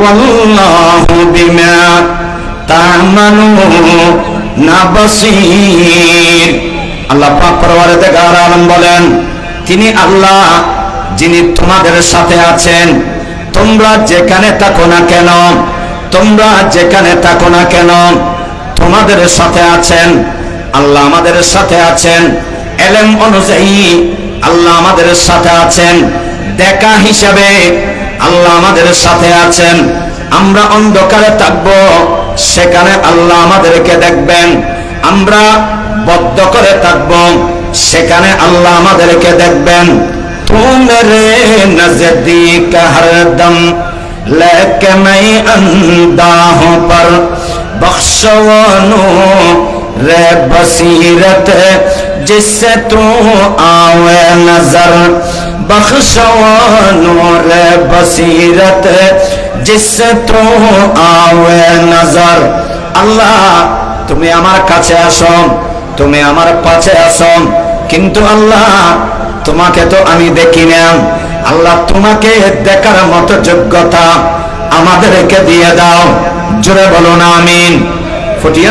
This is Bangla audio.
ওয়াল্লাহু বিমা তা'মালুনা বাসীর। আল্লাহ পাক পরওয়ারদিগার আলম বলেন, তিনি আল্লাহ যিনি তোমাদের সাথে আছেন। তোমরা যেখানে থাকো না কেন, তোমরা যেখানে থাকো না কেন, তোমাদের সাথে আছেন। আল্লাহ আমাদের সাথে আছেন। ইলম অনুযায়ী আল্লাহ আমাদের সাথে আছেন। দেখা হিসাবে আল্লাহ আমাদের সাথে আছেন। আমরা অন্ধকারে থাকবো, সেখানে আল্লাহ আমাদেরকে দেখবেন। আমরা বদ্ধ করে থাকবো, সেখানে আল্লাহ আমাদেরকে দেখবেন। तू मेरे नजदीक हरदम लेके मैं अंधाहों पर बख्शवानो रे बसीरत जिससे तू आवे नजर बख्शवानो रे बसीरत जिससे तू आवे नजर। अल्लाह তুমি আমার কাছে আসো, তুমি আমার পাশে আসো, কিন্তু আল্লাহ তোমাকে তো আমি দেখি না। আল্লাহ তোমাকে দেখার মতো যোগ্যতা আমাদেরকে দিয়ে দাও। জোরে বলো না আমিন। ফুটিয়ে